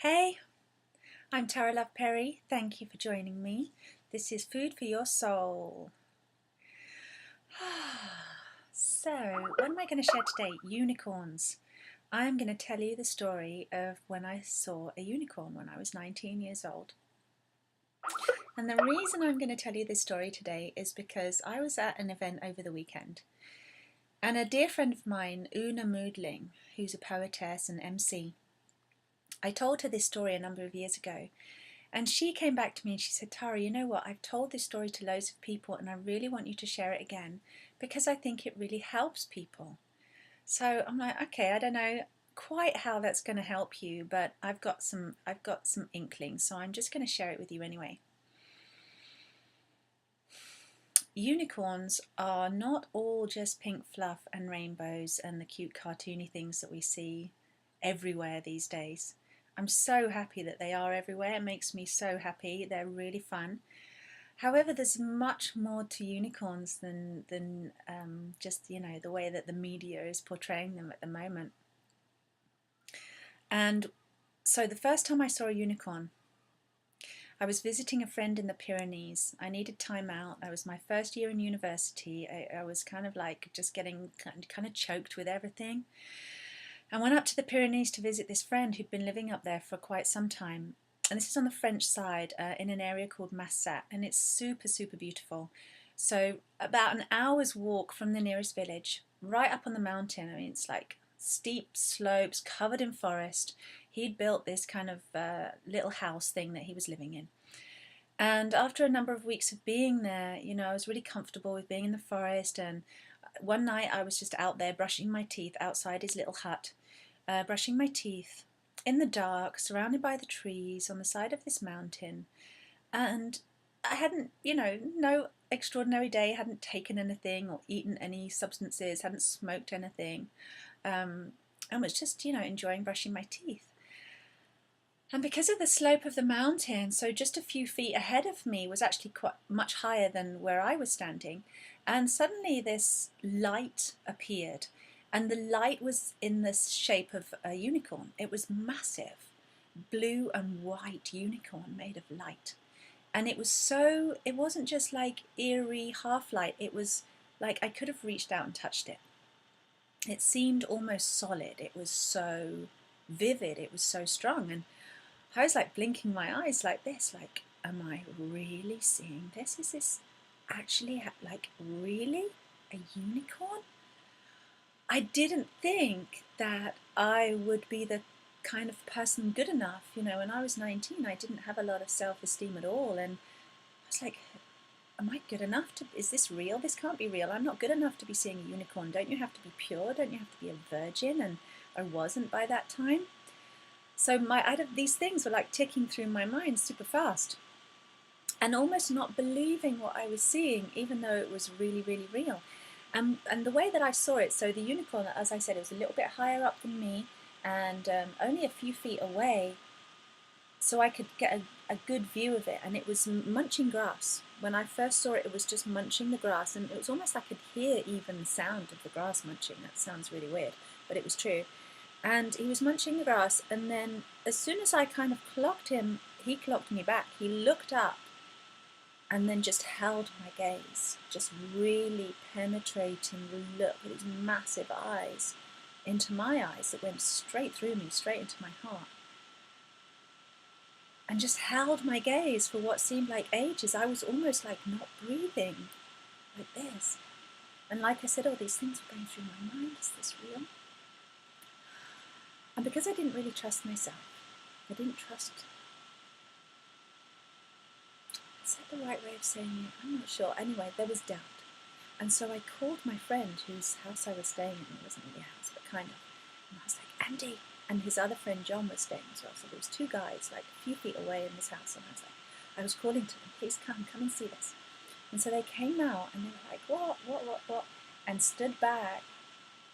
Hey, I'm Tara Love Perry. Thank you for joining me. This is Food for Your Soul. So, what am I going to share today? Unicorns. I'm going to tell you the story of when I saw a unicorn when I was 19 years old. And the reason I'm going to tell you this story today is because I was at an event over the weekend. And a dear friend of mine, Una Moodling, who's a poetess and MC, I told her this story a number of years ago. And she came back to me and she said, Tara, you know what? I've told this story to loads of people and I really want you to share it again because I think it really helps people. So I'm like, okay, I don't know quite how that's going to help you, but I've got some inklings, so I'm just going to share it with you anyway. Unicorns are not all just pink fluff and rainbows and the cute cartoony things that we see everywhere these days. I'm so happy that they are everywhere. It makes me so happy. They're really fun. However, there's much more to unicorns than just, you know, the way that the media is portraying them at the moment. And so the first time I saw a unicorn, I was visiting a friend in the Pyrenees. I needed time out. That was my first year in university. I was kind of like just getting kind of choked with everything. I went up to the Pyrenees to visit this friend who'd been living up there for quite some time. And this is on the French side in an area called Massat, and it's super, super beautiful. So about an hour's walk from the nearest village, right up on the mountain. I mean, it's like steep slopes covered in forest. He'd built this kind of little house thing that he was living in. And after a number of weeks of being there, you know, I was really comfortable with being in the forest. And one night I was just out there brushing my teeth outside his little hut, brushing my teeth in the dark, surrounded by the trees on the side of this mountain. And I hadn't, you know, no extraordinary day, hadn't taken anything or eaten any substances, hadn't smoked anything, and was just, you know, enjoying brushing my teeth. And because of the slope of the mountain, so just a few feet ahead of me was actually quite much higher than where I was standing. And suddenly this light appeared. And the light was in the shape of a unicorn. It was massive, blue and white unicorn made of light. And it was so, it wasn't just like eerie half light. It was like I could have reached out and touched it. It seemed almost solid. It was so vivid. It was so strong. And I was like blinking my eyes like this, like, am I really seeing this? Is this actually like really a unicorn? I didn't think that I would be the kind of person good enough. You know, when I was 19, I didn't have a lot of self-esteem at all. And I was like, am I good enough to, is this real? This can't be real. I'm not good enough to be seeing a unicorn. Don't you have to be pure? Don't you have to be a virgin? And I wasn't by that time. So these things were like ticking through my mind super fast. And almost not believing what I was seeing, even though it was really, really real. And the way that I saw it, so the unicorn, as I said, it was a little bit higher up than me and only a few feet away, so I could get a good view of it. And it was munching grass. When I first saw it, it was just munching the grass, and it was almost like I could hear even the sound of the grass munching. That sounds really weird, but it was true. And he was munching the grass, and then as soon as I kind of clocked him, he clocked me back. He looked up and then just held my gaze, just really penetrating the look with his massive eyes into my eyes that went straight through me, straight into my heart. And just held my gaze for what seemed like ages. I was almost like not breathing, like this. And like I said, all these things were going through my mind. Is this real? And because I didn't really trust myself, I didn't trust, is that the right way of saying it? I'm not sure. Anyway, there was doubt. And so I called my friend whose house I was staying in. It wasn't really a house, but kind of. And I was like, Andy. And his other friend John was staying as well. So there was two guys like a few feet away in this house. And I was calling to them, please come and see this. And so they came out and they were like, what? And stood back.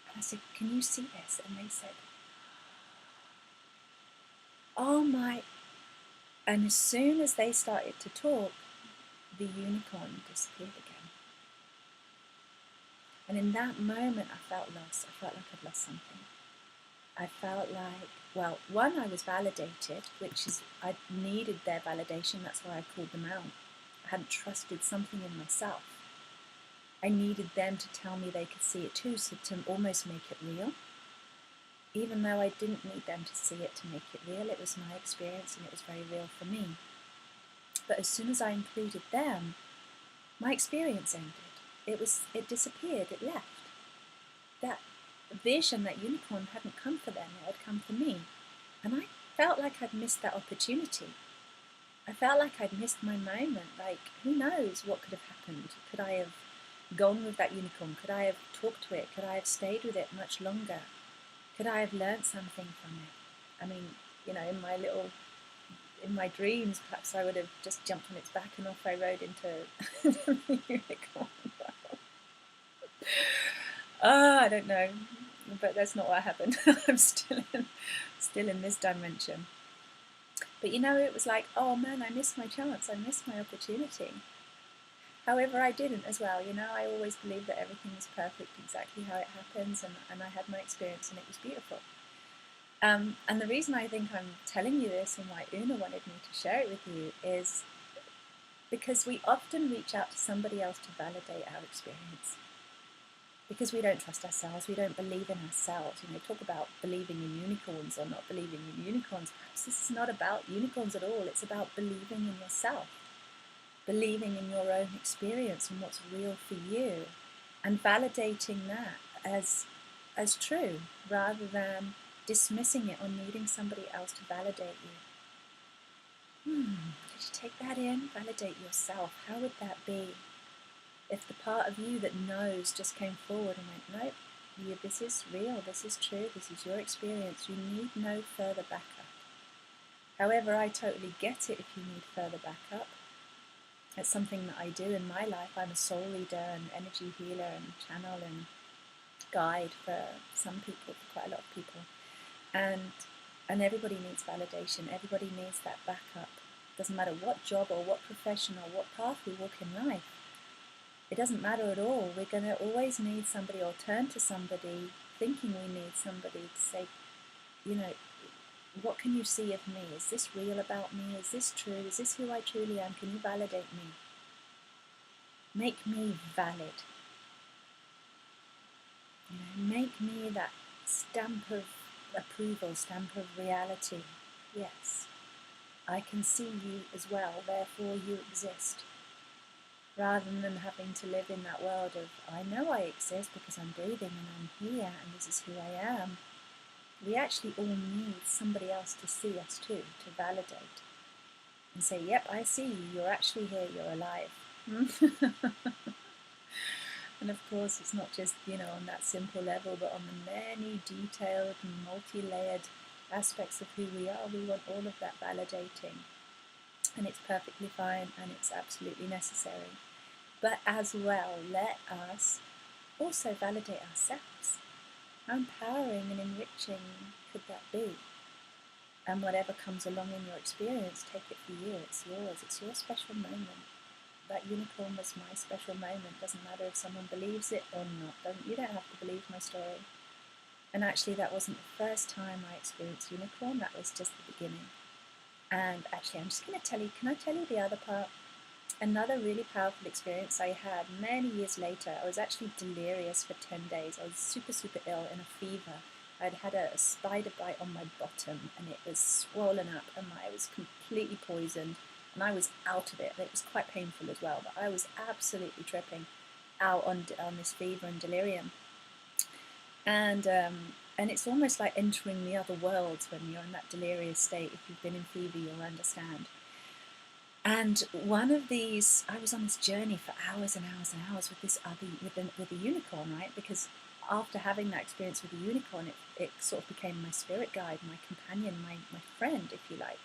And I said, can you see this? And they said, oh my. And as soon as they started to talk, the unicorn disappeared again. And in that moment, I felt lost. I felt like I'd lost something. I felt like, well, one, I was validated, which is, I needed their validation. That's why I called them out. I hadn't trusted something in myself. I needed them to tell me they could see it too, so to almost make it real. Even though I didn't need them to see it to make it real, it was my experience and it was very real for me. But as soon as I included them, my experience ended. It disappeared, it left. That vision, that unicorn hadn't come for them, it had come for me. And I felt like I'd missed that opportunity. I felt like I'd missed my moment. Like, who knows what could have happened? Could I have gone with that unicorn? Could I have talked to it? Could I have stayed with it much longer? Could I have learned something from it? I mean, in my dreams, perhaps I would have just jumped on its back and off I rode into the unicorn. I don't know, but that's not what happened. I'm still in this dimension. But it was like, oh man, I missed my chance. I missed my opportunity. However, I didn't as well. I always believed that everything was perfect, exactly how it happens, and I had my experience and it was beautiful. And the reason I think I'm telling you this and why Una wanted me to share it with you is because we often reach out to somebody else to validate our experience. Because we don't trust ourselves, we don't believe in ourselves. Talk about believing in unicorns or not believing in unicorns. Perhaps this is not about unicorns at all. It's about believing in yourself, believing in your own experience and what's real for you, and validating that as true, rather than dismissing it or needing somebody else to validate you. Did you take that in? Validate yourself. How would that be if the part of you that knows just came forward and went, nope, this is real, this is true, this is your experience, you need no further backup. However, I totally get it if you need further backup. It's something that I do in my life. I'm a soul reader and energy healer and channel and guide for some people, for quite a lot of people. And everybody needs validation, everybody needs that backup. Doesn't matter what job or what profession or what path we walk in life. It doesn't matter at all. We're going to always need somebody or turn to somebody thinking we need somebody to say, what can you see of me? Is this real about me? Is this true? Is this who I truly am? Can you validate me? Make me valid. Make me that stamp of approval, stamp of reality. Yes, I can see you as well, therefore you exist. Rather than having to live in that world of, I know I exist because I'm breathing and I'm here and this is who I am. We actually all need somebody else to see us too, to validate and say, yep, I see you, you're actually here, you're alive. And of course, it's not just, on that simple level, but on the many detailed and multi-layered aspects of who we are. We want all of that validating. And it's perfectly fine and it's absolutely necessary. But as well, let us also validate ourselves. How empowering and enriching could that be? And whatever comes along in your experience, take it for you. It's yours. It's your special moment. That unicorn was my special moment. Doesn't matter if someone believes it or not. You don't have to believe my story. And actually, that wasn't the first time I experienced unicorn. That was just the beginning. And actually, I'm just going to tell you, can I tell you the other part? Another really powerful experience I had many years later. I was actually delirious for 10 days. I was super, super ill in a fever. I'd had a spider bite on my bottom and it was swollen up and I was completely poisoned and I was out of it. It was quite painful as well, but I was absolutely tripping out on this fever and delirium. And it's almost like entering the other worlds when you're in that delirious state. If you've been in fever, you'll understand. And one of these, I was on this journey for hours and hours and hours with with a unicorn, right? Because after having that experience with the unicorn, it sort of became my spirit guide, my companion, my friend, if you like.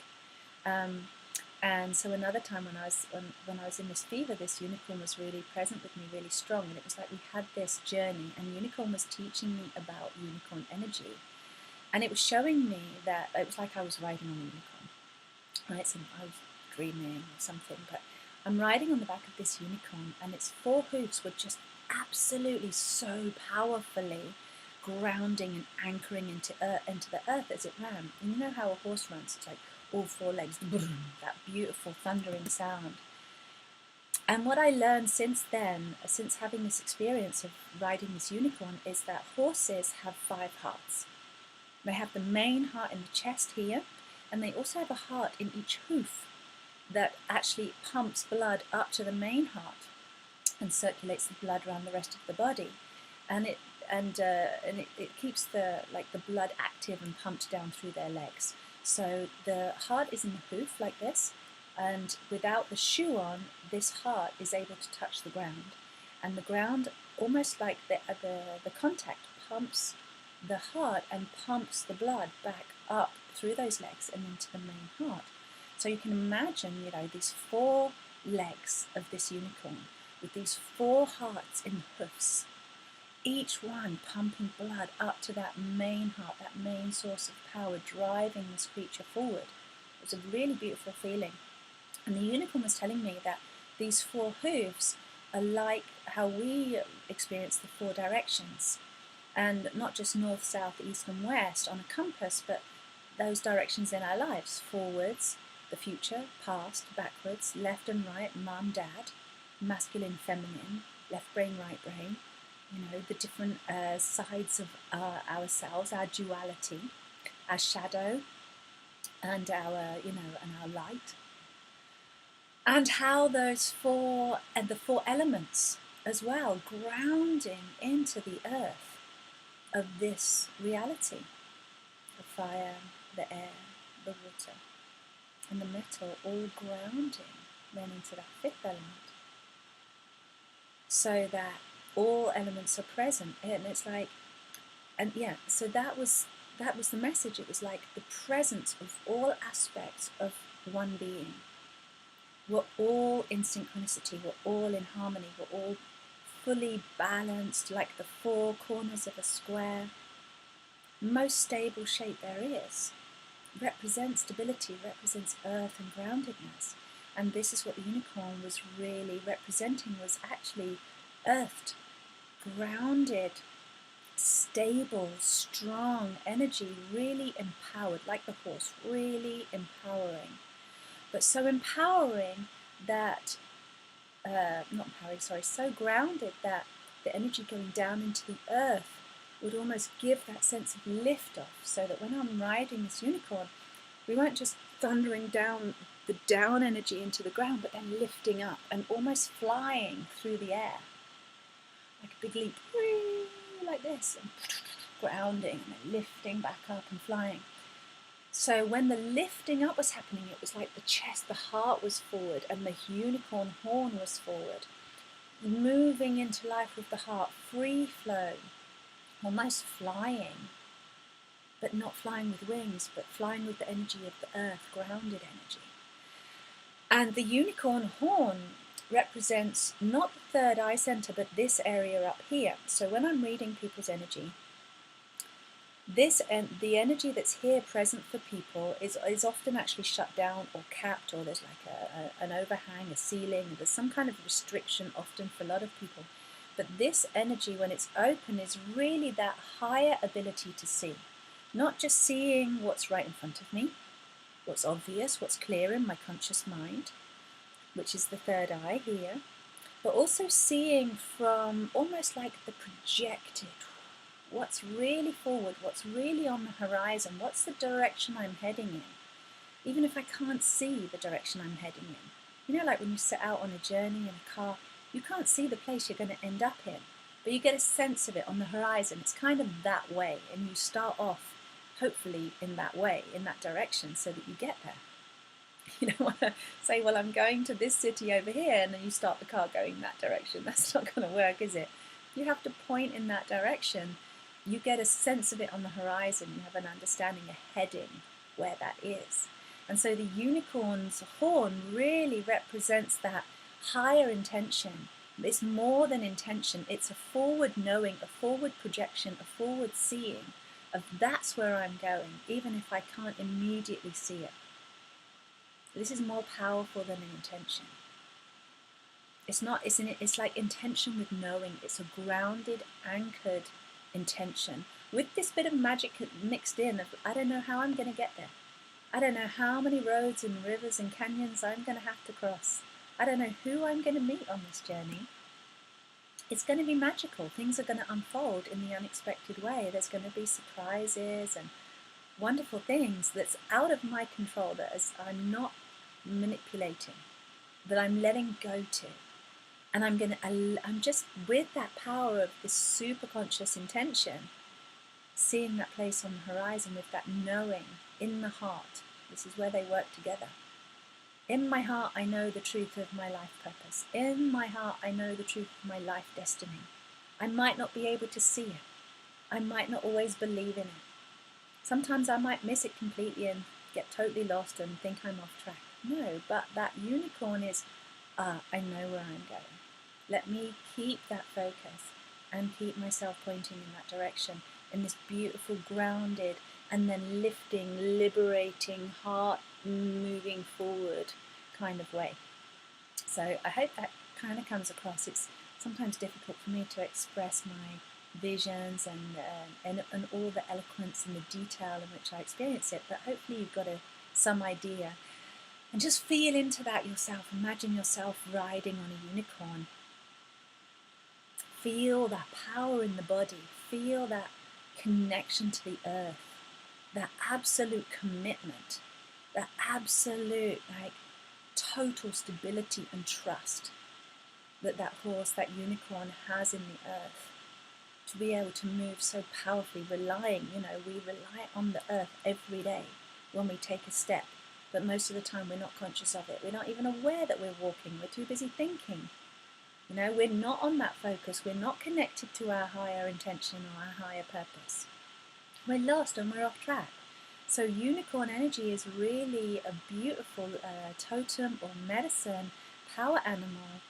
And so another time when I was in this fever, this unicorn was really present with me, really strong, and it was like we had this journey, and the unicorn was teaching me about unicorn energy, and it was showing me that it was like I was riding on a unicorn, right? So I was dreaming or something, but I'm riding on the back of this unicorn, and its four hoofs were just absolutely so powerfully grounding and anchoring into the earth as it ran. And you know how a horse runs? It's like all four legs, that beautiful thundering sound. And what I learned since then, since having this experience of riding this unicorn, is that horses have 5 hearts. They have the main heart in the chest here, and they also have a heart in each hoof that actually pumps blood up to the main heart and circulates the blood around the rest of the body, and it keeps the blood active and pumped down through their legs. So the heart is in the hoof like this, and without the shoe on, this heart is able to touch the ground, and the ground, almost like the contact, pumps the heart and pumps the blood back up through those legs and into the main heart. So you can imagine, you know, these 4 legs of this unicorn with these 4 hearts in the hoofs, each one pumping blood up to that main heart, that main source of power, driving this creature forward. It was a really beautiful feeling. And the unicorn was telling me that these 4 hooves are like how we experience the 4 directions. And not just north, south, east and west on a compass, but those directions in our lives: forwards, the future, past, backwards, left and right, mum, dad, masculine, feminine, left brain, right brain, you know, the different sides of ourselves, our duality, our shadow and our, you know, and our light. And how those 4, and the 4 elements as well, grounding into the earth of this reality, the fire, the air, the water, and the metal, all grounding then into that 5th element, so that all elements are present. And it's like, and yeah, so that was the message. It was like the presence of all aspects of one being. We're all in synchronicity, we're all in harmony, we're all fully balanced, like the 4 corners of a square. Most stable shape there is. Represents stability, represents earth and groundedness. And this is what the unicorn was really representing, was actually earthed, grounded, stable, strong energy, really empowered, like the horse, really empowering. But so empowering that, so grounded that the energy going down into the earth would almost give that sense of lift off, so that when I'm riding this unicorn, we weren't just thundering down the down energy into the ground, but then lifting up and almost flying through the air, like a big leap, like this, and grounding and then lifting back up and flying. So when the lifting up was happening, it was like the chest, the heart was forward, and the unicorn horn was forward, moving into life with the heart, free flow, almost flying, but not flying with wings, but flying with the energy of the earth, grounded energy. And the unicorn horn represents not the 3rd eye center, but this area up here. So when I'm reading people's energy, this and the energy that's here present for people is often actually shut down or capped, or there's like an overhang, a ceiling, there's some kind of restriction often for a lot of people. But this energy, when it's open, is really that higher ability to see. Not just seeing what's right in front of me, what's obvious, what's clear in my conscious mind, which is the 3rd eye here, but also seeing from almost like the projected, what's really forward, what's really on the horizon, what's the direction I'm heading in, even if I can't see the direction I'm heading in. You know, like when you set out on a journey in a car, you can't see the place you're going to end up in, but you get a sense of it on the horizon. It's kind of that way, and you start off hopefully in that way, in that direction, so that you get there. You don't want to say, well, I'm going to this city over here, and then you start the car going that direction. That's not going to work, is it? You have to point in that direction. You get a sense of it on the horizon. You have an understanding, a heading where that is. And so the unicorn's horn really represents that higher intention. It's more than intention. It's a forward knowing, a forward projection, a forward seeing of that's where I'm going, even if I can't immediately see it. This is more powerful than an intention. It's like intention with knowing. It's a grounded, anchored intention with this bit of magic mixed in of, I don't know how I'm going to get there. I don't know how many roads and rivers and canyons I'm going to have to cross. I don't know who I'm going to meet on this journey. It's going to be magical. Things are going to unfold in the unexpected way. There's going to be surprises and wonderful things that's out of my control, that I'm not manipulating, that I'm letting go to. And I'm just, with that power of this super conscious intention, seeing that place on the horizon with that knowing in the heart. This is where they work together. In my heart, I know the truth of my life purpose. In my heart, I know the truth of my life destiny. I might not be able to see it. I might not always believe in it. Sometimes I might miss it completely and get totally lost and think I'm off track. No, but that unicorn is, I know where I'm going. Let me keep that focus and keep myself pointing in that direction, in this beautiful, grounded, and then lifting, liberating, heart moving forward kind of way. So I hope that kind of comes across. It's sometimes difficult for me to express my visions and all the eloquence and the detail in which I experience it, but hopefully you've got some idea. And just feel into that yourself. Imagine yourself riding on a unicorn. Feel that power in the body. Feel that connection to the earth. That absolute commitment. That absolute, total stability and trust that horse, that unicorn has in the earth. To be able to move so powerfully, relying, we rely on the earth every day when we take a step. But most of the time we're not conscious of it. We're not even aware that we're walking. We're too busy thinking. We're not on that focus. We're not connected to our higher intention or our higher purpose. We're lost and we're off track. So unicorn energy is really a beautiful totem or medicine, power animal,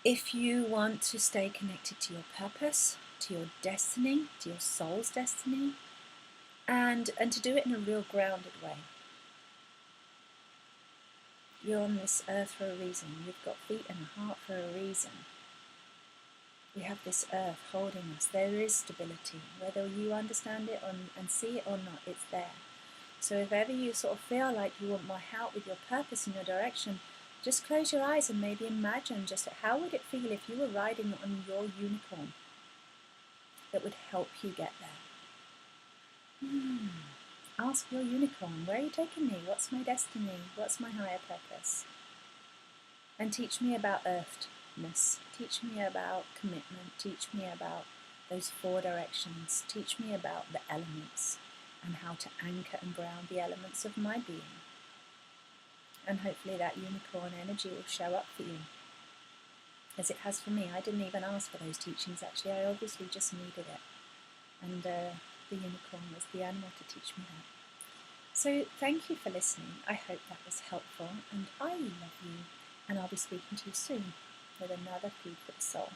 if you want to stay connected to your purpose, to your destiny, to your soul's destiny, and to do it in a real grounded way. You're on this earth for a reason. You've got feet and a heart for a reason. We have this earth holding us. There is stability. Whether you understand it and see it or not, it's there. So if ever you sort of feel like you want more help with your purpose and your direction, just close your eyes and maybe imagine just how would it feel if you were riding on your unicorn that would help you get there. Ask your unicorn, where are you taking me? What's my destiny? What's my higher purpose? And teach me about earthness. Teach me about commitment. Teach me about those 4 directions. Teach me about the elements and how to anchor and ground the elements of my being. And hopefully that unicorn energy will show up for you, as it has for me. I didn't even ask for those teachings, actually. I obviously just needed it. And the unicorn was the animal to teach me that. So thank you for listening. I hope that was helpful, and I love you, and I'll be speaking to you soon with another Food for the Soul.